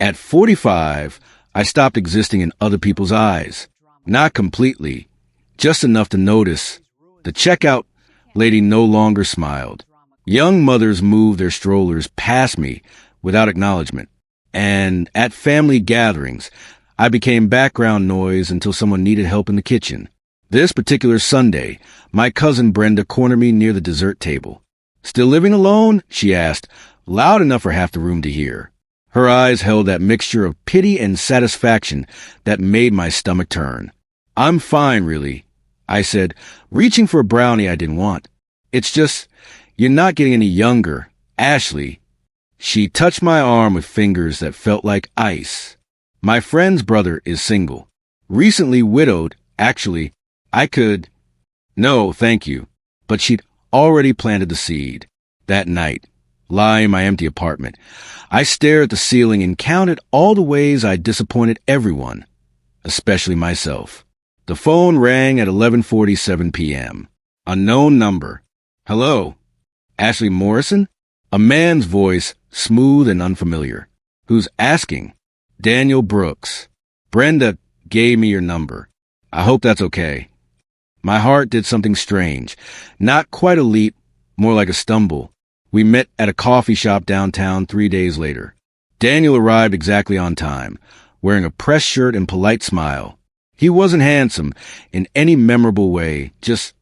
At 45, I stopped existing in other people's eyes. Not completely, just enough to notice. The checkout lady no longer smiled. Young mothers moved their strollers past me without acknowledgement. And at family gatherings, I became background noise until someone needed help in the kitchen. This particular Sunday, my cousin Brenda cornered me near the dessert table. "Still living alone?" she asked, loud enough for half the room to hear. Her eyes held that mixture of pity and satisfaction that made my stomach turn. "I'm fine, really," I said, reaching for a brownie I didn't want. "It's just, you're not getting any younger, Ashley." She touched my arm with fingers that felt like ice. "My friend's brother is single. Recently widowed, actually. I could—" "No, thank you." But she'd already planted the seed. That night, lying in my empty apartment, I stared at the ceiling and counted all the ways I disappointed everyone, especially myself. The phone rang at 11:47 p.m. Unknown number. "Hello? Ashley Morrison?" A man's voice, smooth and unfamiliar. "Who's asking?" "Daniel Brooks. Brenda gave me your number. I hope that's okay." My heart did something strange. Not quite a leap, more like a stumble. We met at a coffee shop downtown 3 days later. Daniel arrived exactly on time, wearing a pressed shirt and polite smile. He wasn't handsome in any memorable way, just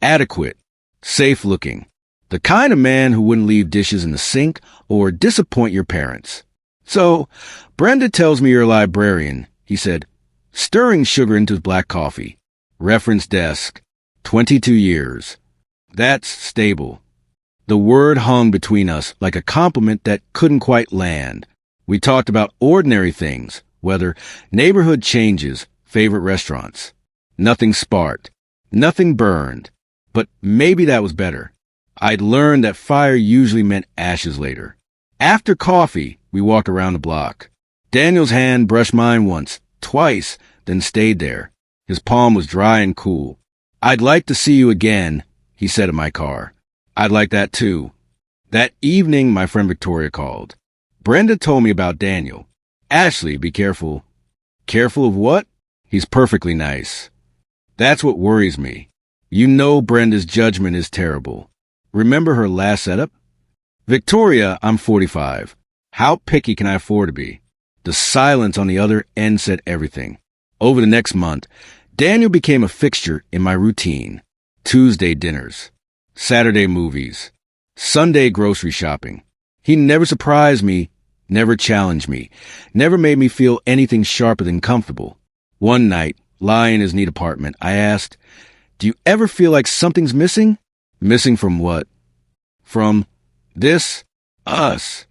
adequate, safe-looking. The kind of man who wouldn't leave dishes in the sink or disappoint your parents. "So, Brenda tells me you're a librarian," he said, stirring sugar into his black coffee. "Reference desk. 22 years. That's stable." The word hung between us like a compliment that couldn't quite land. We talked about ordinary things, weather, neighborhood changes, favorite restaurants. Nothing sparked. Nothing burned. But maybe that was better. I'd learned that fire usually meant ashes later. After coffee, we walked around the block. Daniel's hand brushed mine once, twice, then stayed there. His palm was dry and cool. "I'd like to see you again," he said in my car. "I'd like that too." That evening, my friend Victoria called. "Brenda told me about Daniel. Ashley, be careful." "Careful of what?" "He's perfectly nice." That's what worries me. You know Brenda's judgment is terrible. Remember her last setup? "Victoria, I'm 45. How picky can I afford to be?" The silence on the other end said everything. Over the next month, Daniel became a fixture in my routine. Tuesday dinners, Saturday movies, Sunday grocery shopping. He never surprised me, never challenged me, never made me feel anything sharper than comfortable. One night, lying in his neat apartment, I asked, "Do you ever feel like something's missing?" "Missing from what?" "From this, us."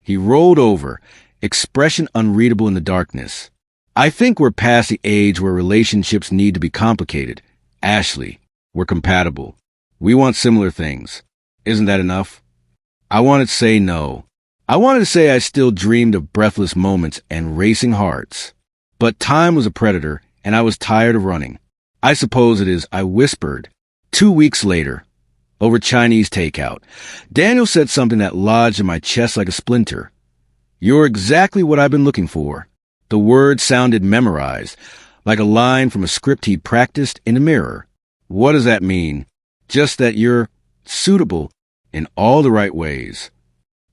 He rolled over, expression unreadable in the darkness. "I think we're past the age where relationships need to be complicated. Ashley, we're compatible. We want similar things. Isn't that enough?" I wanted to say no. I wanted to say I still dreamed of breathless moments and racing hearts. But time was a predator, and I was tired of running. "I suppose it is," I whispered. 2 weeks later, over Chinese takeout, Daniel said something that lodged in my chest like a splinter. "You're exactly what I've been looking for." The word sounded memorized, like a line from a script he'd practiced in a mirror. "What does that mean?" "Just that you're suitable in all the right ways."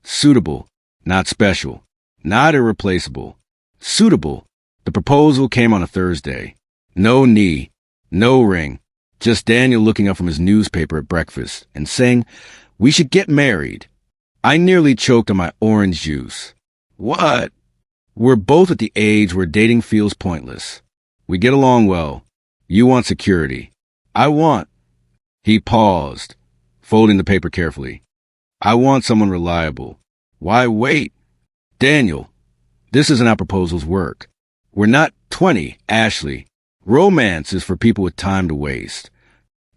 Suitable, not special, not irreplaceable. Suitable. The proposal came on a Thursday. No knee, no ring, just Daniel looking up from his newspaper at breakfast and saying, "We should get married." I nearly choked on my orange juice. "What?" "We're both at the age where dating feels pointless. We get along well. You want security. I want—" He paused, folding the paper carefully. "I want someone reliable." "Why wait?" "Daniel, this isn't how proposals work. We're not 20, Ashley. Romance is for people with time to waste."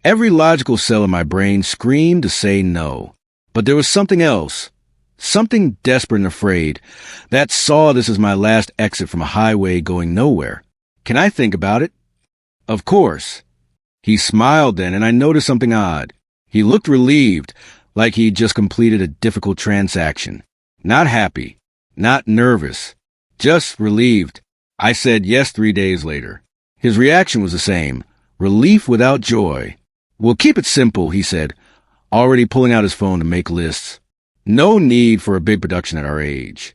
Every logical cell in my brain screamed to say no. But there was something else. Something desperate and afraid that saw this as my last exit from a highway going nowhere. "Can I think about it?" "Of course." He smiled then, and I noticed something odd. He looked relieved, like he'd just completed a difficult transaction. Not happy, not nervous, Just relieved. I said yes 3 days later. His reaction was the same. Relief without joy. We'll keep it simple, he said, already pulling out his phone to make lists. No need for a big production at our age.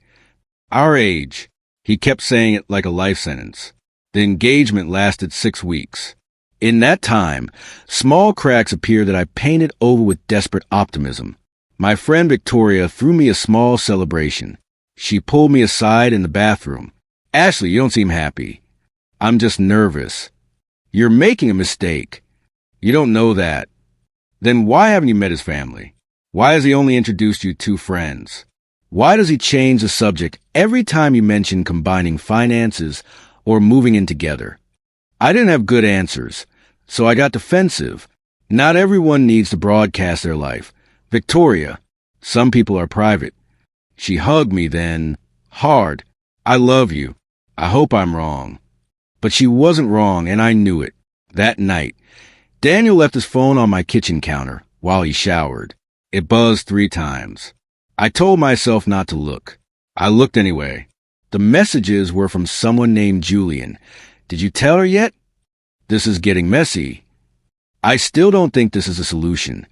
Our age. He kept saying it like a life sentence. The engagement lasted 6 weeks. In that time, small cracks appeared that I painted over with desperate optimism. My friend Victoria threw me a small celebration. She pulled me aside in the bathroom. Ashley, you don't seem happy. I'm just nervous. You're making a mistake. You don't know that. Then why haven't you met his family? Why has he only introduced you to friends? Why does he change the subject every time you mention combining finances or moving in together? I didn't have good answers, so I got defensive. Not everyone needs to broadcast their life. Victoria, some people are private. She hugged me then, hard. I love you. I hope I'm wrong. But she wasn't wrong, and I knew it. That night, Daniel left his phone on my kitchen counter while he showered. It buzzed 3 times. I told myself not to look. I looked anyway. The messages were from someone named Julian. Did you tell her yet? This is getting messy. I still don't think this is a solution.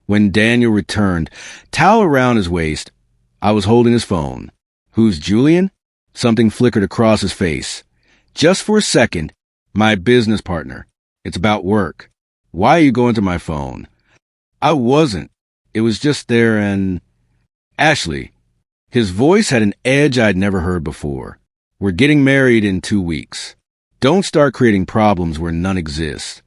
When Daniel returned, towel around his waist, I was holding his phone. Who's Julian? Something flickered across his face. Just for a second, my business partner. It's about work. Why are you going to my phone? I wasn't. It was just there and... Ashley. His voice had an edge I'd never heard before. We're getting married in 2 weeks. Don't start creating problems where none exist.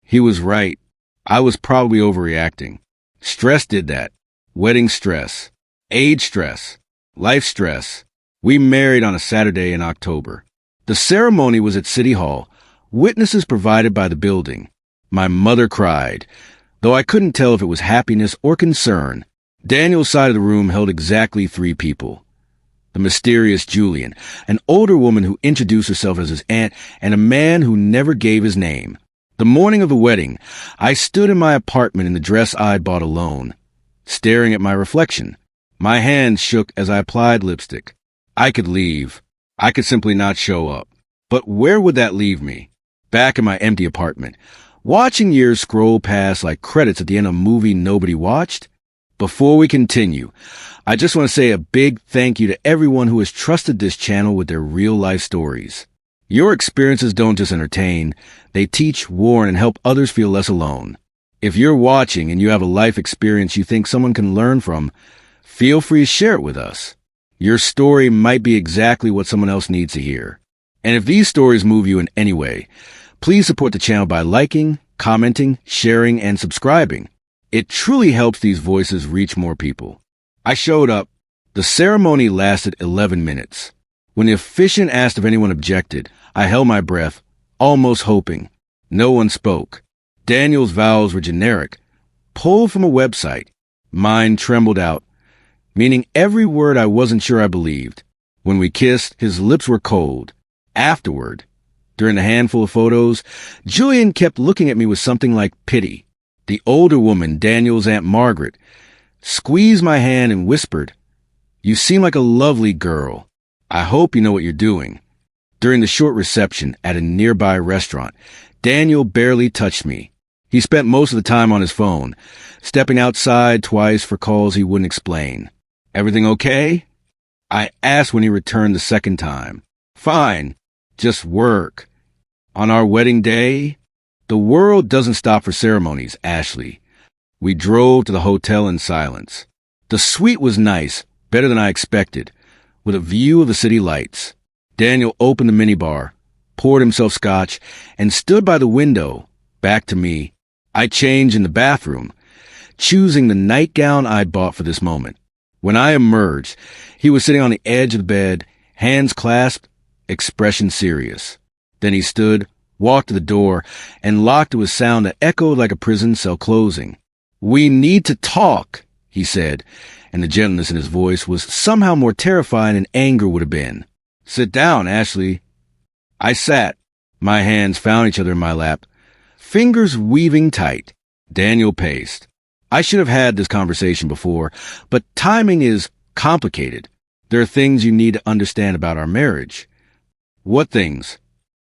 He was right. I was probably overreacting. Stress did that. Wedding stress. Age stress. Life stress. We married on a Saturday in October. The ceremony was at City Hall, witnesses provided by the building. My mother cried, though I couldn't tell if it was happiness or concern. Daniel's side of the room held exactly 3 people. The mysterious Julian, an older woman who introduced herself as his aunt, and a man who never gave his name. The morning of the wedding, I stood in my apartment in the dress I'd bought alone, staring at my reflection. My hands shook as I applied lipstick. I could leave. I could simply not show up. But where would that leave me? Back in my empty apartment, watching years scroll past like credits at the end of a movie nobody watched? Before we continue, I just want to say a big thank you to everyone who has trusted this channel with their real-life stories. Your experiences don't just entertain, they teach, warn, and help others feel less alone. If you're watching and you have a life experience you think someone can learn from, feel free to share it with us. Your story might be exactly what someone else needs to hear. And if these stories move you in any way, please support the channel by liking, commenting, sharing, and subscribing. It truly helps these voices reach more people. I showed up. The ceremony lasted 11 minutes. When the officiant asked if anyone objected, I held my breath, almost hoping. No one spoke. Daniel's vows were generic, pulled from a website. Mine trembled out, meaning every word I wasn't sure I believed. When we kissed, his lips were cold. Afterward, during the handful of photos, Julian kept looking at me with something like pity. The older woman, Daniel's Aunt Margaret, squeezed my hand and whispered, "You seem like a lovely girl. I hope you know what you're doing." During the short reception at a nearby restaurant, Daniel barely touched me. He spent most of the time on his phone, stepping outside twice for calls he wouldn't explain. "Everything okay?" I asked when he returned the second time. "Fine, just work." On our wedding day, the world doesn't stop for ceremonies, Ashley. We drove to the hotel in silence. The suite was nice, better than I expected, with a view of the city lights. Daniel opened the minibar, poured himself scotch, and stood by the window, back to me. I changed in the bathroom, choosing the nightgown I'd bought for this moment. When I emerged, he was sitting on the edge of the bed, hands clasped, expression serious. Then he stood, walked to the door, and locked to a sound that echoed like a prison cell closing. "We need to talk," he said, and the gentleness in his voice was somehow more terrifying than anger would have been. "Sit down, Ashley." I sat. My hands found each other in my lap, fingers weaving tight. Daniel paced. I should have had this conversation before, but timing is complicated. There are things you need to understand about our marriage. What things?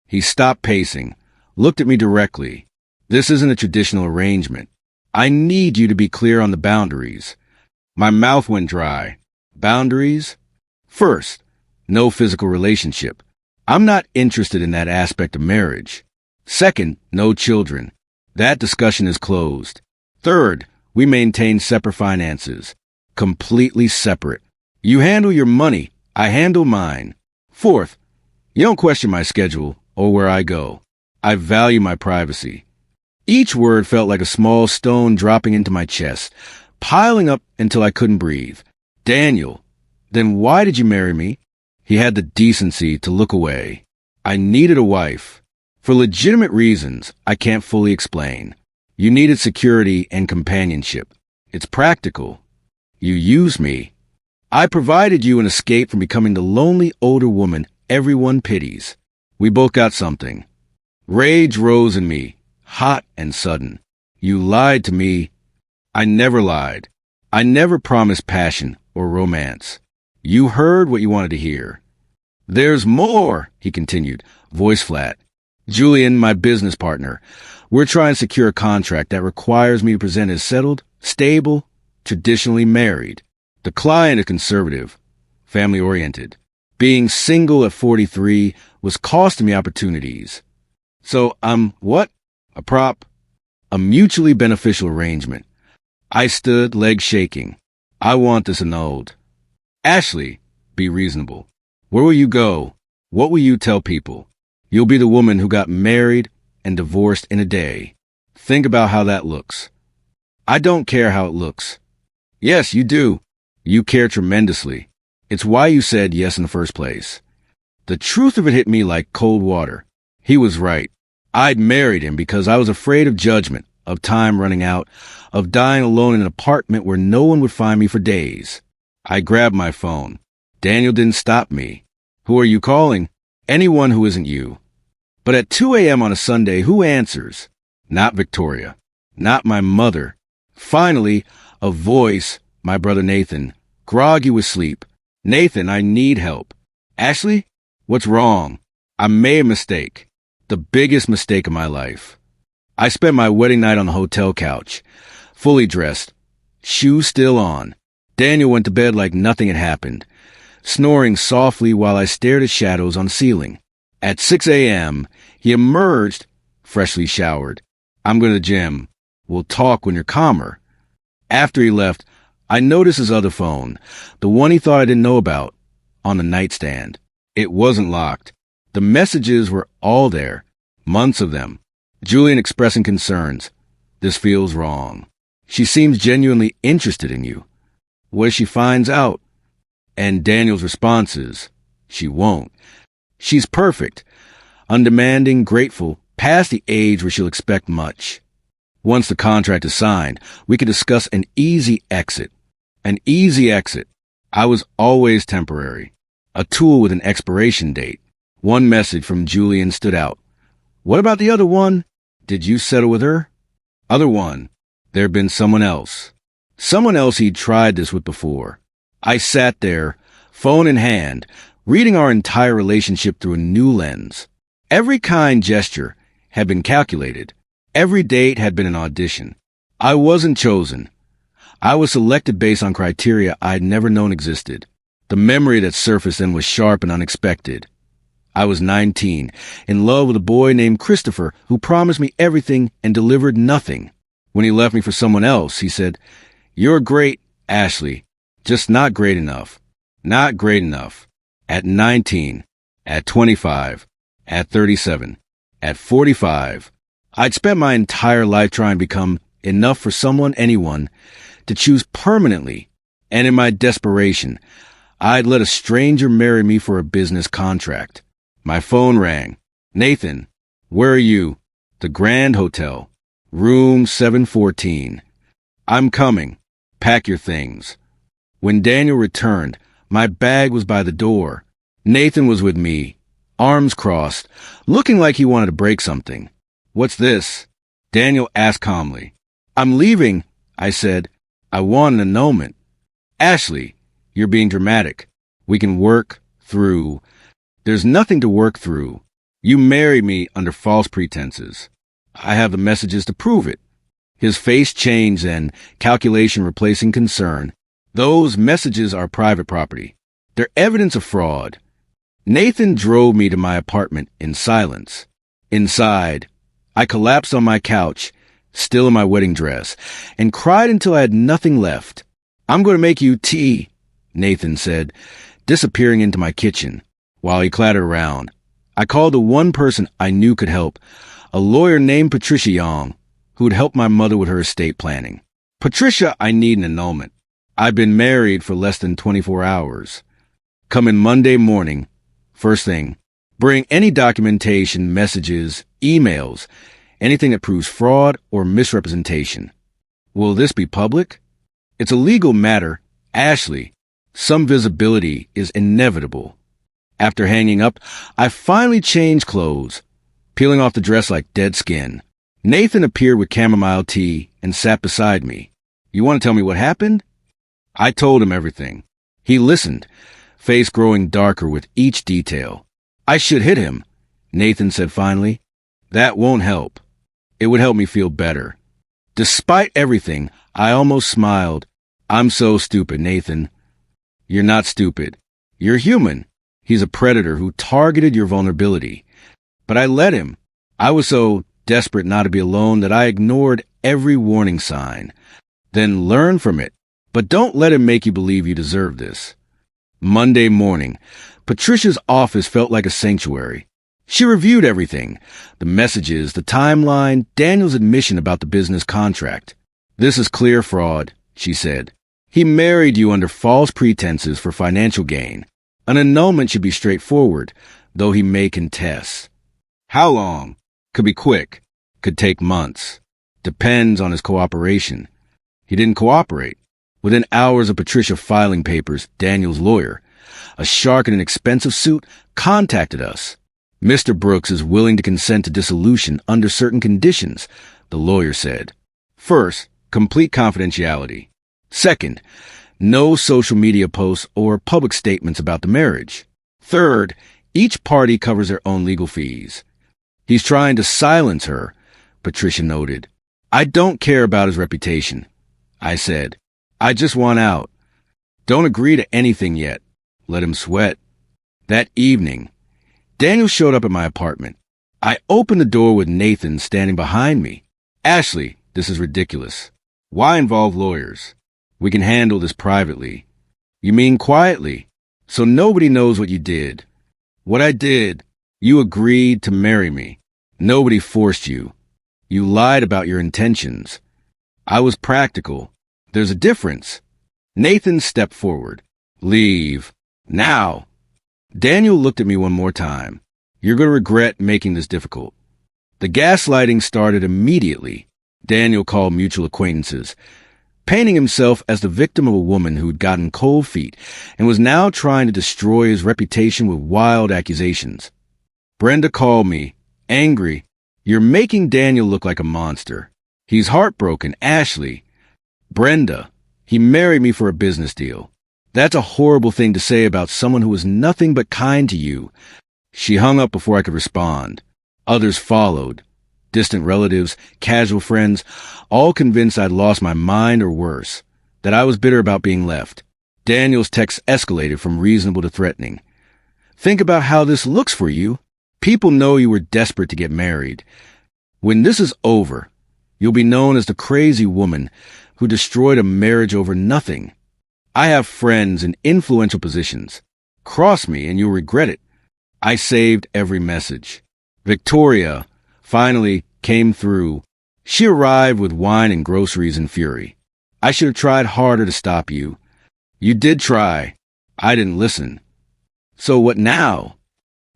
He stopped pacing, looked at me directly. This isn't a traditional arrangement. I need you to be clear on the boundaries. My mouth went dry. Boundaries? First, no physical relationship. I'm not interested in that aspect of marriage. Second, no children. That discussion is closed. Third, we maintain separate finances. Completely separate. You handle your money. I handle mine. Fourth, you don't question my schedule or where I go. I value my privacy. Each word felt like a small stone dropping into my chest, piling up until I couldn't breathe. Daniel, then why did you marry me? He had the decency to look away. I needed a wife. For legitimate reasons I can't fully explain. You needed security and companionship. It's practical. You used me. I provided you an escape from becoming the lonely older woman everyone pities. We both got something. Rage rose in me, hot and sudden. You lied to me. I never lied. I never promised passion or romance. You heard what you wanted to hear. There's more, he continued, voice flat. Julian, my business partner, we're trying to secure a contract that requires me to present as settled, stable, traditionally married. The client is conservative, family-oriented. Being single at 43 was costing me opportunities. So what? A prop? A mutually beneficial arrangement. I stood, legs shaking. I want this annulled. Ashley, be reasonable. Where will you go? What will you tell people? You'll be the woman who got married and divorced in a day. Think about how that looks. I don't care how it looks. Yes, you do. You care tremendously. It's why you said yes in the first place. The truth of it hit me like cold water. He was right. I'd married him because I was afraid of judgment, of time running out, of dying alone in an apartment where no one would find me for days. I grabbed my phone. Daniel didn't stop me. Who are you calling? Anyone who isn't you. But at 2 a.m. on a Sunday, who answers? Not Victoria. Not my mother. Finally, a voice, my brother Nathan, groggy with sleep. Nathan, I need help. Ashley? What's wrong? I made a mistake. The biggest mistake of my life. I spent my wedding night on the hotel couch, fully dressed, shoes still on. Daniel went to bed like nothing had happened, snoring softly while I stared at shadows on the ceiling. At 6 a.m., he emerged, freshly showered. I'm going to the gym. We'll talk when you're calmer. After he left, I noticed his other phone, the one he thought I didn't know about, on the nightstand. It wasn't locked. The messages were all there, months of them. Julian expressing concerns. This feels wrong. She seems genuinely interested in you. What if she finds out? And Daniel's response is, she won't. She's perfect, undemanding, grateful, past the age where she'll expect much. Once the contract is signed, we can discuss an easy exit. An easy exit. I was always temporary. A tool with an expiration date. One message from Julian stood out. What about the other one? Did you settle with her? Other one. There'd been someone else. Someone else he'd tried this with before. I sat there, phone in hand, reading our entire relationship through a new lens. Every kind gesture had been calculated. Every date had been an audition. I wasn't chosen. I was selected based on criteria I'd never known existed. The memory that surfaced then was sharp and unexpected. I was 19, in love with a boy named Christopher who promised me everything and delivered nothing. When he left me for someone else, he said, "You're great, Ashley, just not great enough. Not great enough." At 19, at 25, at 37, at 45, I'd spent my entire life trying to become enough for someone, anyone, to choose permanently, and in my desperation, I'd let a stranger marry me for a business contract. My phone rang. Nathan, where are you? The Grand Hotel, room 714. I'm coming. Pack your things. When Daniel returned, my bag was by the door. Nathan was with me, arms crossed, looking like he wanted to break something. What's this? Daniel asked calmly. I'm leaving, I said. I want an annulment. Ashley, you're being dramatic. We can work through. There's nothing to work through. You married me under false pretenses. I have the messages to prove it. His face changed then, calculation replacing concern. Those messages are private property. They're evidence of fraud. Nathan drove me to my apartment in silence. Inside, I collapsed on my couch, still in my wedding dress, and cried until I had nothing left. I'm going to make you tea, Nathan said, disappearing into my kitchen while he clattered around. I called the one person I knew could help, a lawyer named Patricia Young, who would help my mother with her estate planning. Patricia, I need an annulment. I've been married for less than 24 hours. Come in Monday morning, first thing. Bring any documentation, messages, emails, anything that proves fraud or misrepresentation. Will this be public? It's a legal matter. Ashley, some visibility is inevitable. After hanging up, I finally changed clothes, peeling off the dress like dead skin. Nathan appeared with chamomile tea and sat beside me. You want to tell me what happened? I told him everything. He listened, face growing darker with each detail. I should hit him, Nathan said finally. That won't help. It would help me feel better. Despite everything, I almost smiled. I'm so stupid, Nathan. You're not stupid. You're human. He's a predator who targeted your vulnerability. But I let him. I was so desperate not to be alone that I ignored every warning sign. Then learn from it. But don't let him make you believe you deserve this. Monday morning, Patricia's office felt like a sanctuary. She reviewed everything, the messages, the timeline, Daniel's admission about the business contract. This is clear fraud, she said. He married you under false pretenses for financial gain. An annulment should be straightforward, though he may contest. How long? Could be quick. Could take months. Depends on his cooperation. He didn't cooperate. Within hours of Patricia filing papers, Daniel's lawyer, a shark in an expensive suit, contacted us. Mr. Brooks is willing to consent to dissolution under certain conditions, the lawyer said. First, complete confidentiality. Second, no social media posts or public statements about the marriage. Third, each party covers their own legal fees. He's trying to silence her, Patricia noted. I don't care about his reputation, I said. I just want out. Don't agree to anything yet. Let him sweat. That evening, Daniel showed up at my apartment. I opened the door with Nathan standing behind me. Ashley, this is ridiculous. Why involve lawyers? We can handle this privately. You mean quietly, so nobody knows what you did. What I did, you agreed to marry me. Nobody forced you. You lied about your intentions. I was practical. There's a difference. Nathan stepped forward. Leave. Now. Daniel looked at me one more time. You're going to regret making this difficult. The gaslighting started immediately. Daniel called mutual acquaintances, painting himself as the victim of a woman who'd gotten cold feet and was now trying to destroy his reputation with wild accusations. Brenda called me, angry. You're making Daniel look like a monster. He's heartbroken, Ashley. Brenda, he married me for a business deal. That's a horrible thing to say about someone who was nothing but kind to you. She hung up before I could respond. Others followed. Distant relatives, casual friends, all convinced I'd lost my mind or worse, that I was bitter about being left. Daniel's texts escalated from reasonable to threatening. Think about how this looks for you. People know you were desperate to get married. When this is over, you'll be known as the crazy woman who destroyed a marriage over nothing. I have friends in influential positions. Cross me and you'll regret it. I saved every message. Victoria finally came through. She arrived with wine and groceries in fury. I should have tried harder to stop you. You did try. I didn't listen. So what now?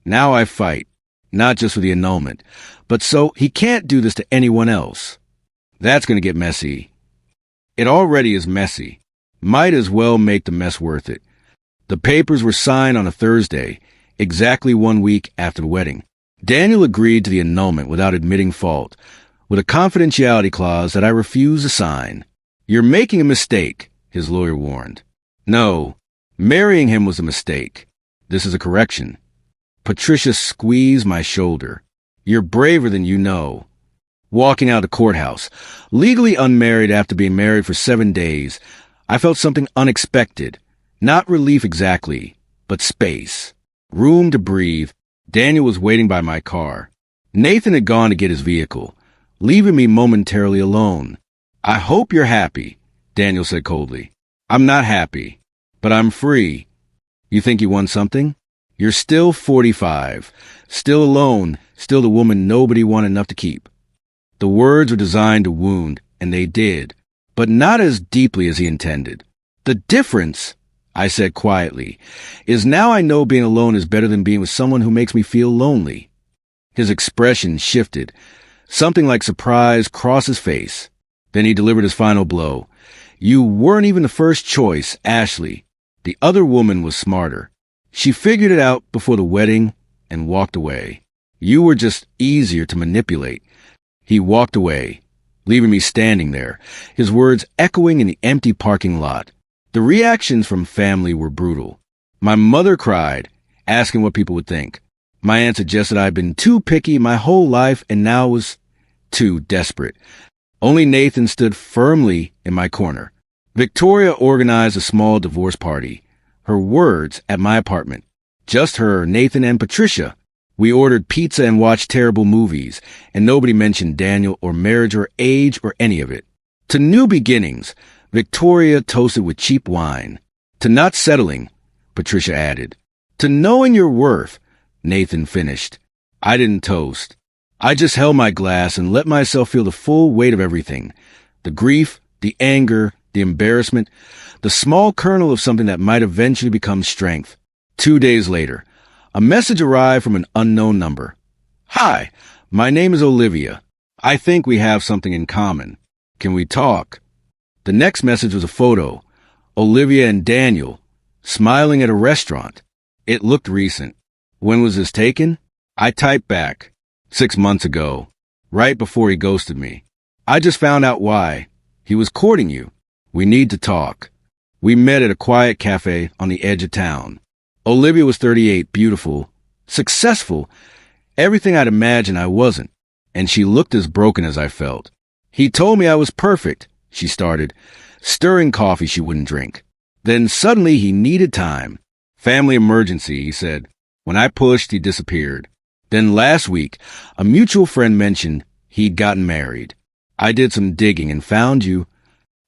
Now I fight, not just for the annulment, but so he can't do this to anyone else. That's going to get messy. It already is messy. Might as well make the mess worth it. The papers were signed on a Thursday, exactly 1 week after the wedding. Daniel agreed to the annulment without admitting fault, with a confidentiality clause that I refused to sign. You're making a mistake, his lawyer warned. No, Marrying him was a mistake. This is a correction. Patricia squeezed my shoulder. You're braver than you know. Walking out of the courthouse, legally unmarried after being married for 7 days, I felt something unexpected. Not relief exactly, but space. Room to breathe. Daniel was waiting by my car. Nathan had gone to get his vehicle, leaving me momentarily alone. I hope you're happy, Daniel said coldly. I'm not happy, but I'm free. You think you won something? You're still 45, still alone, still the woman nobody wanted enough to keep. The words were designed to wound, and they did, but not as deeply as he intended. The difference, I said quietly, is now I know being alone is better than being with someone who makes me feel lonely. His expression shifted. Something like surprise crossed his face. Then he delivered his final blow. You weren't even the first choice, Ashley. The other woman was smarter. She figured it out before the wedding and walked away. You were just easier to manipulate. He walked away, leaving me standing there, his words echoing in the empty parking lot. The reactions from family were brutal. My mother cried, asking what people would think. My aunt suggested I had been too picky my whole life and now was too desperate. Only Nathan stood firmly in my corner. Victoria organized a small divorce party. Her words at my apartment. Just her, Nathan, and Patricia. We ordered pizza and watched terrible movies, and nobody mentioned Daniel or marriage or age or any of it. To new beginnings, Victoria toasted with cheap wine. To not settling, Patricia added. To knowing your worth, Nathan finished. I didn't toast. I just held my glass and let myself feel the full weight of everything. The grief, the anger, the embarrassment, the small kernel of something that might eventually become strength. 2 days later, a message arrived from an unknown number. Hi, my name is Olivia. I think we have something in common. Can we talk? The next message was a photo. Olivia and Daniel, smiling at a restaurant. It looked recent. When was this taken? I typed back. 6 months ago, right before he ghosted me. I just found out why. He was courting you. We need to talk. We met at a quiet cafe on the edge of town. Olivia was 38, beautiful, successful, everything I'd imagined I wasn't, and she looked as broken as I felt. He told me I was perfect, she started, stirring coffee she wouldn't drink. Then suddenly he needed time. Family emergency, he said. When I pushed, he disappeared. Then last week, a mutual friend mentioned he'd gotten married. I did some digging and found you.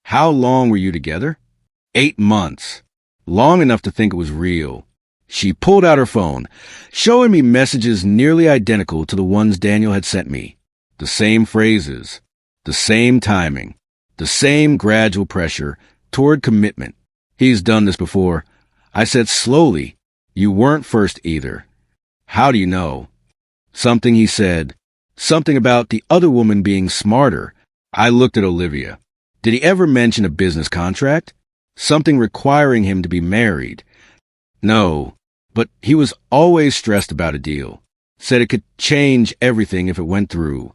How long were you together? 8 months. Long enough to think it was real. She pulled out her phone, showing me messages nearly identical to the ones Daniel had sent me. The same phrases, the same timing, the same gradual pressure toward commitment. He's done this before. I said slowly, you weren't first either. How do you know? Something he said. Something about the other woman being smarter. I looked at Olivia. Did he ever mention a business contract? Something requiring him to be married? No, but he was always stressed about a deal. Said it could change everything if it went through.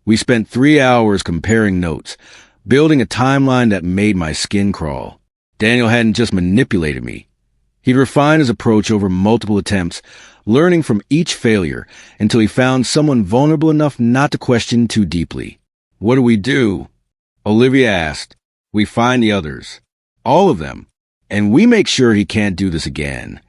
We spent 3 hours comparing notes, building a timeline that made my skin crawl. Daniel hadn't just manipulated me. He'd refined his approach over multiple attempts, learning from each failure until he found someone vulnerable enough not to question too deeply. What do we do? Olivia asked. We find the others. All of them. And we make sure he can't do this again.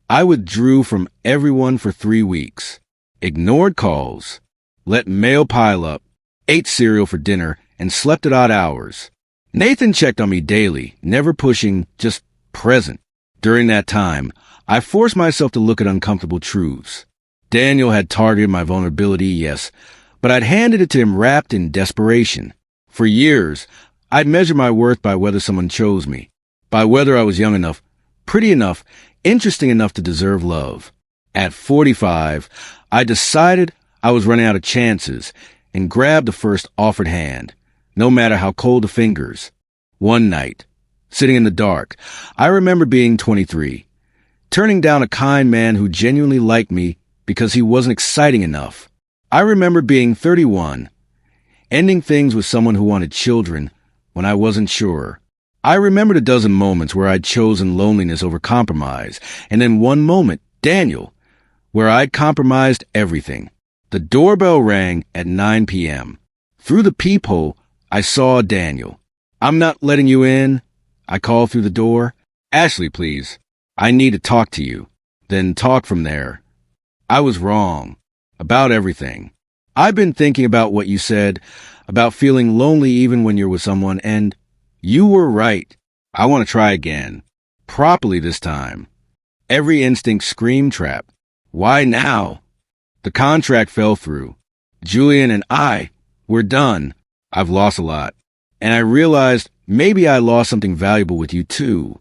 I withdrew from everyone for 3 weeks. Ignored calls. Let mail pile up. Ate cereal for dinner and slept at odd hours. Nathan checked on me daily, never pushing, just present. During that time, I forced myself to look at uncomfortable truths. Daniel had targeted my vulnerability, yes, but I'd handed it to him wrapped in desperation. For years, I'd measured my worth by whether someone chose me, by whether I was young enough, pretty enough, interesting enough to deserve love. At 45, I decided I was running out of chances and grabbed the first offered hand, no matter how cold the fingers. One night, sitting in the dark, I remember being 23, turning down a kind man who genuinely liked me because he wasn't exciting enough. I remember being 31, ending things with someone who wanted children when I wasn't sure. I remembered a dozen moments where I'd chosen loneliness over compromise, and then one moment, Daniel, where I'd compromised everything. The doorbell rang at 9 p.m. Through the peephole, I saw Daniel. "I'm not letting you in," I called through the door. "Ashley, please. I need to talk to you." Then talk from there. I was wrong. About everything. I've been thinking about what you said, about feeling lonely even when you're with someone, and you were right. I want to try again. Properly this time. Every instinct screamed trap. Why now? The contract fell through. Julian and we're done. I've lost a lot. And I realized maybe I lost something valuable with you too.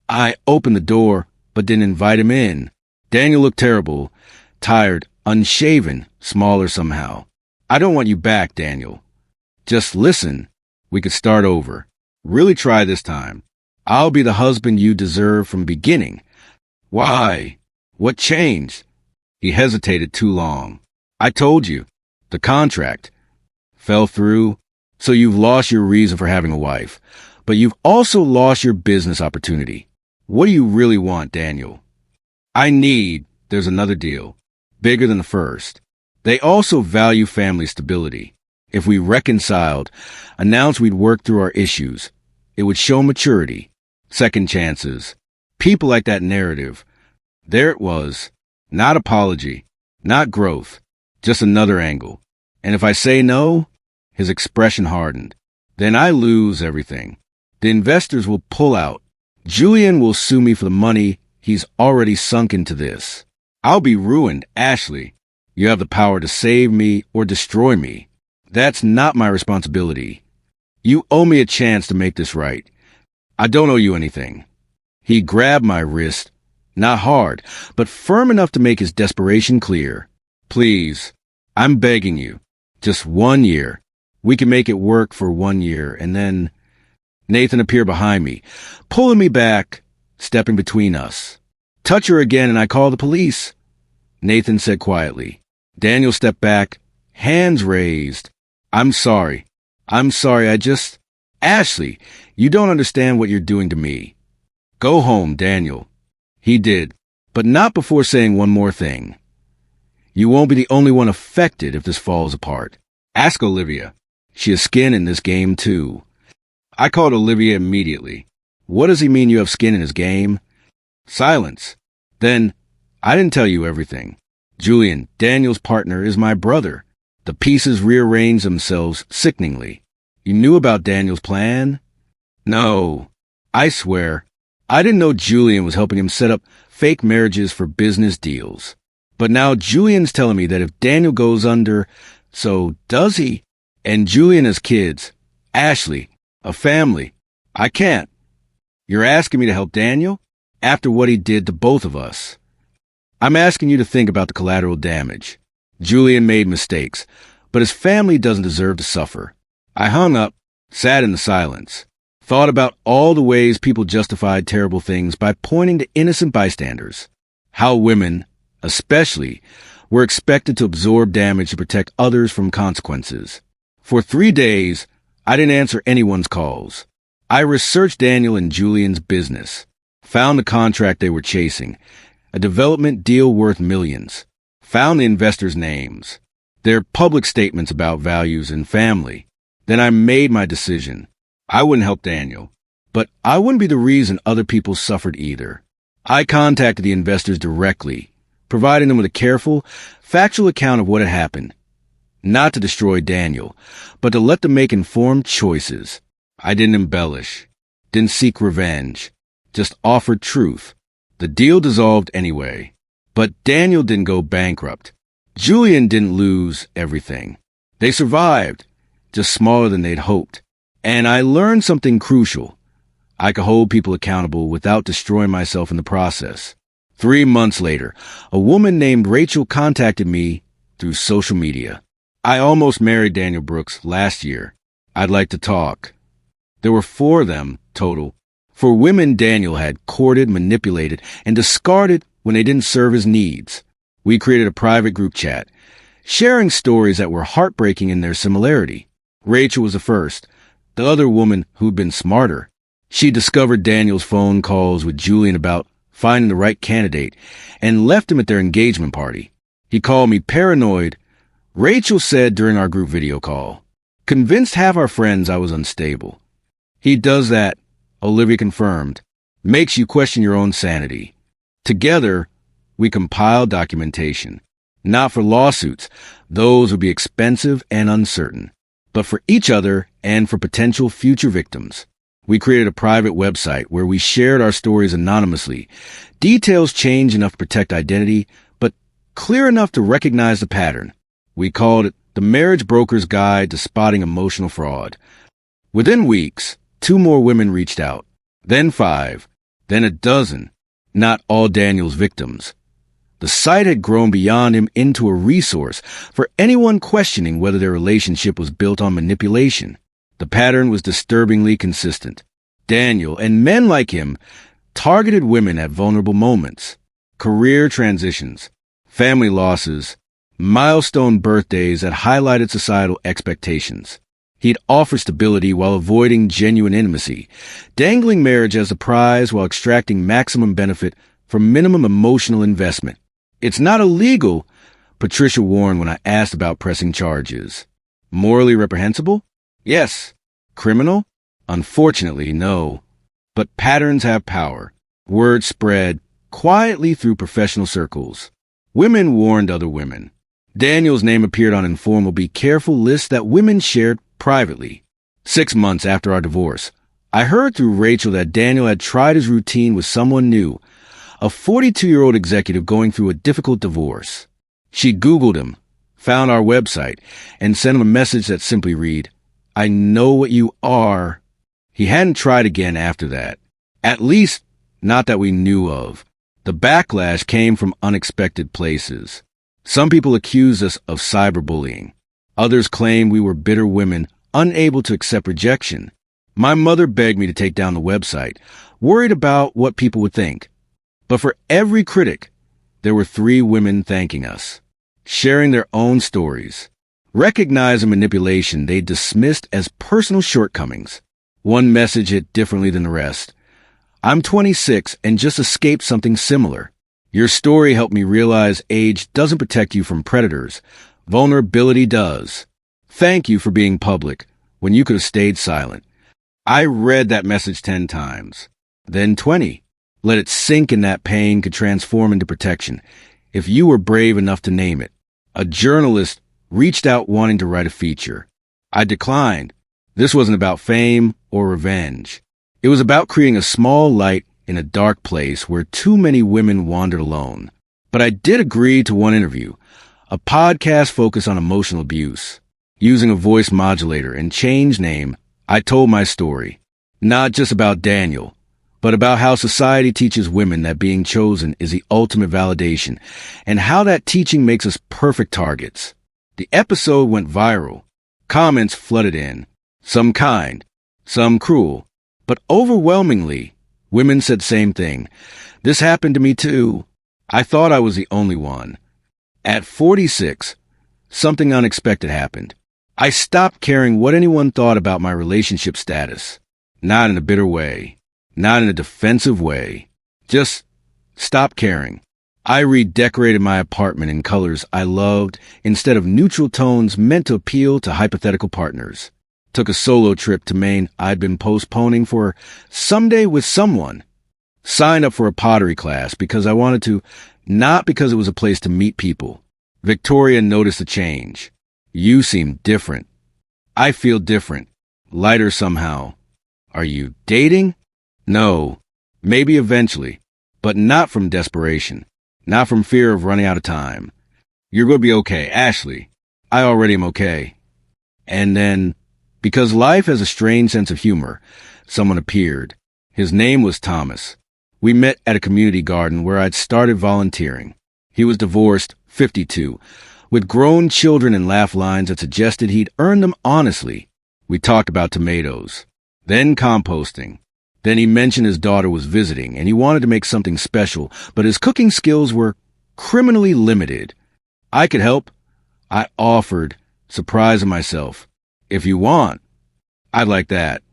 I opened the door, but didn't invite him in. Daniel looked terrible, tired, unshaven, smaller somehow. "I don't want you back, Daniel. Just listen. We could start over. Really try this time. I'll be the husband you deserve from the beginning." "Why? What changed?" He hesitated too long. "I told you. The contract fell through, so you've lost your reason for having a wife. But you've also lost your business opportunity. What do you really want, Daniel?" There's another deal. Bigger than the first. They also value family stability. If we reconciled, announced we'd work through our issues, it would show maturity, second chances. People like that narrative. There it was. Not apology, not growth, just another angle. And if I say no, his expression hardened. Then I lose everything. The investors will pull out. Julian will sue me for the money he's already sunk into this. I'll be ruined, Ashley. You have the power to save me or destroy me. That's not my responsibility. You owe me a chance to make this right. I don't owe you anything. He grabbed my wrist, not hard, but firm enough to make his desperation clear. "Please, I'm begging you. Just 1 year. We can make it work for 1 year, and then..." Nathan appeared behind me, pulling me back, stepping between us. "Touch her again and I call the police," Nathan said quietly. Daniel stepped back, hands raised. I'm sorry, Ashley, you don't understand what you're doing to me." "Go home, Daniel." He did, but not before saying one more thing. "You won't be the only one affected if this falls apart. Ask Olivia. She has skin in this game, too." I called Olivia immediately. "What does he mean you have skin in his game?" Silence. Then, "I didn't tell you everything. Julian, Daniel's partner, is my brother." The pieces rearranged themselves sickeningly. "You knew about Daniel's plan?" "No. I swear. I didn't know Julian was helping him set up fake marriages for business deals. But now Julian's telling me that if Daniel goes under, so does he? And Julian has kids. Ashley, a family. I can't. You're asking me to help Daniel? After what he did to both of us. I'm asking you to think about the collateral damage. Julian made mistakes, but his family doesn't deserve to suffer." I hung up, sat in the silence, thought about all the ways people justified terrible things by pointing to innocent bystanders. How women, especially, were expected to absorb damage to protect others from consequences. For 3 days, I didn't answer anyone's calls. I researched Daniel and Julian's business, found the contract they were chasing, a development deal worth millions, found the investors' names, their public statements about values and family. Then I made my decision. I wouldn't help Daniel, but I wouldn't be the reason other people suffered either. I contacted the investors directly, providing them with a careful, factual account of what had happened. Not to destroy Daniel, but to let them make informed choices. I didn't embellish, didn't seek revenge, just offered truth. The deal dissolved anyway, but Daniel didn't go bankrupt. Julian didn't lose everything. They survived, just smaller than they'd hoped. And I learned something crucial. I could hold people accountable without destroying myself in the process. 3 months later, a woman named Rachel contacted me through social media. "I almost married Daniel Brooks last year. I'd like to talk." There were 4 of them total. 4 women Daniel had courted, manipulated, and discarded when they didn't serve his needs. We created a private group chat, sharing stories that were heartbreaking in their similarity. Rachel was the first, the other woman who'd been smarter. She discovered Daniel's phone calls with Julian about finding the right candidate and left him at their engagement party. He called me paranoid. Rachel said during our group video call, convinced half our friends I was unstable. He does that, Olivia confirmed, makes you question your own sanity. Together, we compiled documentation. Not for lawsuits, those would be expensive and uncertain, but for each other and for potential future victims. We created a private website where we shared our stories anonymously. Details change enough to protect identity, but clear enough to recognize the pattern. We called it The Marriage Broker's Guide to Spotting Emotional Fraud. Within weeks, 2 more women reached out, then 5, then a dozen, not all Daniel's victims. The site had grown beyond him into a resource for anyone questioning whether their relationship was built on manipulation. The pattern was disturbingly consistent. Daniel and men like him targeted women at vulnerable moments, career transitions, family losses, milestone birthdays that highlighted societal expectations. He'd offer stability while avoiding genuine intimacy, dangling marriage as a prize while extracting maximum benefit from minimum emotional investment. It's not illegal, Patricia warned when I asked about pressing charges. Morally reprehensible? Yes. Criminal? Unfortunately, no. But patterns have power. Word spread quietly through professional circles. Women warned other women. Daniel's name appeared on informal be careful lists that women shared privately. 6 months after our divorce, I heard through Rachel that Daniel had tried his routine with someone new, a 42-year-old executive going through a difficult divorce. She Googled him, found our website, and sent him a message that simply read, "I know what you are." He hadn't tried again after that. At least, not that we knew of. The backlash came from unexpected places. Some people accused us of cyberbullying. Others claimed we were bitter women, unable to accept rejection. My mother begged me to take down the website, worried about what people would think. But for every critic, there were 3 women thanking us, sharing their own stories, recognizing manipulation they dismissed as personal shortcomings. One message hit differently than the rest. I'm 26 and just escaped something similar. Your story helped me realize age doesn't protect you from predators. Vulnerability does. Thank you for being public when you could have stayed silent. I read that message 10 times, then 20. Let it sink in that pain could transform into protection, if you were brave enough to name it. A journalist reached out wanting to write a feature. I declined. This wasn't about fame or revenge. It was about creating a small light in a dark place where too many women wandered alone. But I did agree to one interview, a podcast focused on emotional abuse. Using a voice modulator and changed name, I told my story. Not just about Daniel, but about how society teaches women that being chosen is the ultimate validation, and how that teaching makes us perfect targets. The episode went viral. Comments flooded in, some kind, some cruel, but overwhelmingly, women said the same thing. This happened to me too. I thought I was the only one. At 46, something unexpected happened. I stopped caring what anyone thought about my relationship status. Not in a bitter way. Not in a defensive way. Just stopped caring. I redecorated my apartment in colors I loved instead of neutral tones meant to appeal to hypothetical partners. Took a solo trip to Maine I'd been postponing for someday with someone. Signed up for a pottery class because I wanted to, not because it was a place to meet people. Victoria noticed the change. You seem different. I feel different. Lighter somehow. Are you dating? No. Maybe eventually. But not from desperation. Not from fear of running out of time. You're going to be okay, Ashley. I already am okay. And then, because life has a strange sense of humor, someone appeared. His name was Thomas. We met at a community garden where I'd started volunteering. He was divorced, 52, with grown children and laugh lines that suggested he'd earned them honestly. We talked about tomatoes, then composting. Then he mentioned his daughter was visiting and he wanted to make something special, but his cooking skills were criminally limited. I could help. I offered, surprising myself. If you want, I'd like that.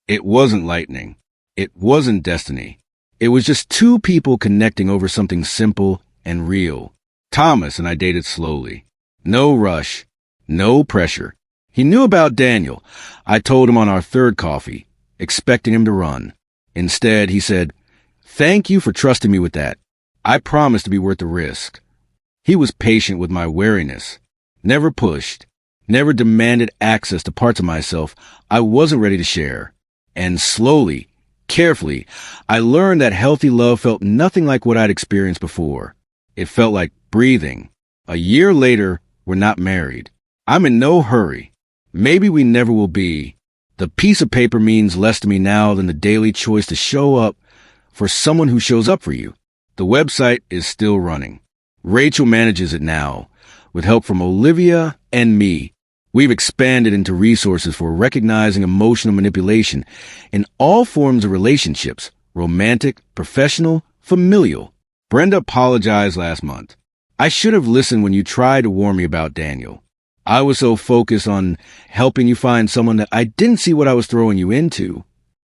It wasn't lightning. It wasn't destiny. It was just two people connecting over something simple and real. Thomas and I dated slowly. No rush. No pressure. He knew about Daniel. I told him on our third coffee, expecting him to run. Instead, he said, "Thank you for trusting me with that. I promised to be worth the risk." He was patient with my wariness. Never pushed. Never demanded access to parts of myself I wasn't ready to share. And slowly, carefully, I learned that healthy love felt nothing like what I'd experienced before. It felt like breathing. A year later, we're not married. I'm in no hurry. Maybe we never will be. The piece of paper means less to me now than the daily choice to show up for someone who shows up for you. The website is still running. Rachel manages it now, with help from Olivia and me. We've expanded into resources for recognizing emotional manipulation in all forms of relationships, romantic, professional, familial. Brenda apologized last month. "I should have listened when you tried to warn me about Daniel. I was so focused on helping you find someone that I didn't see what I was throwing you into."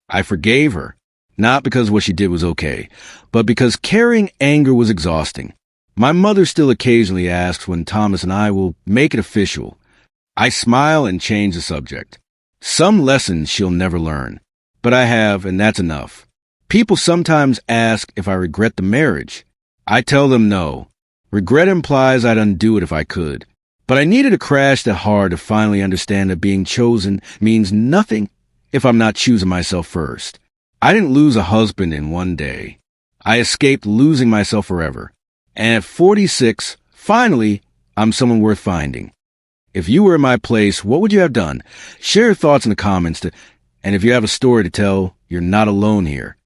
I forgave her, not because what she did was okay, but because carrying anger was exhausting. My mother still occasionally asks when Thomas and I will make it official. I smile and change the subject. Some lessons she'll never learn, but I have, and that's enough. People sometimes ask if I regret the marriage. I tell them no. Regret implies I'd undo it if I could. But I needed a crash that hard to finally understand that being chosen means nothing if I'm not choosing myself first. I didn't lose a husband in one day. I escaped losing myself forever. And at 46, finally, I'm someone worth finding. If you were in my place, what would you have done? Share your thoughts in the comments. And if you have a story to tell, you're not alone here.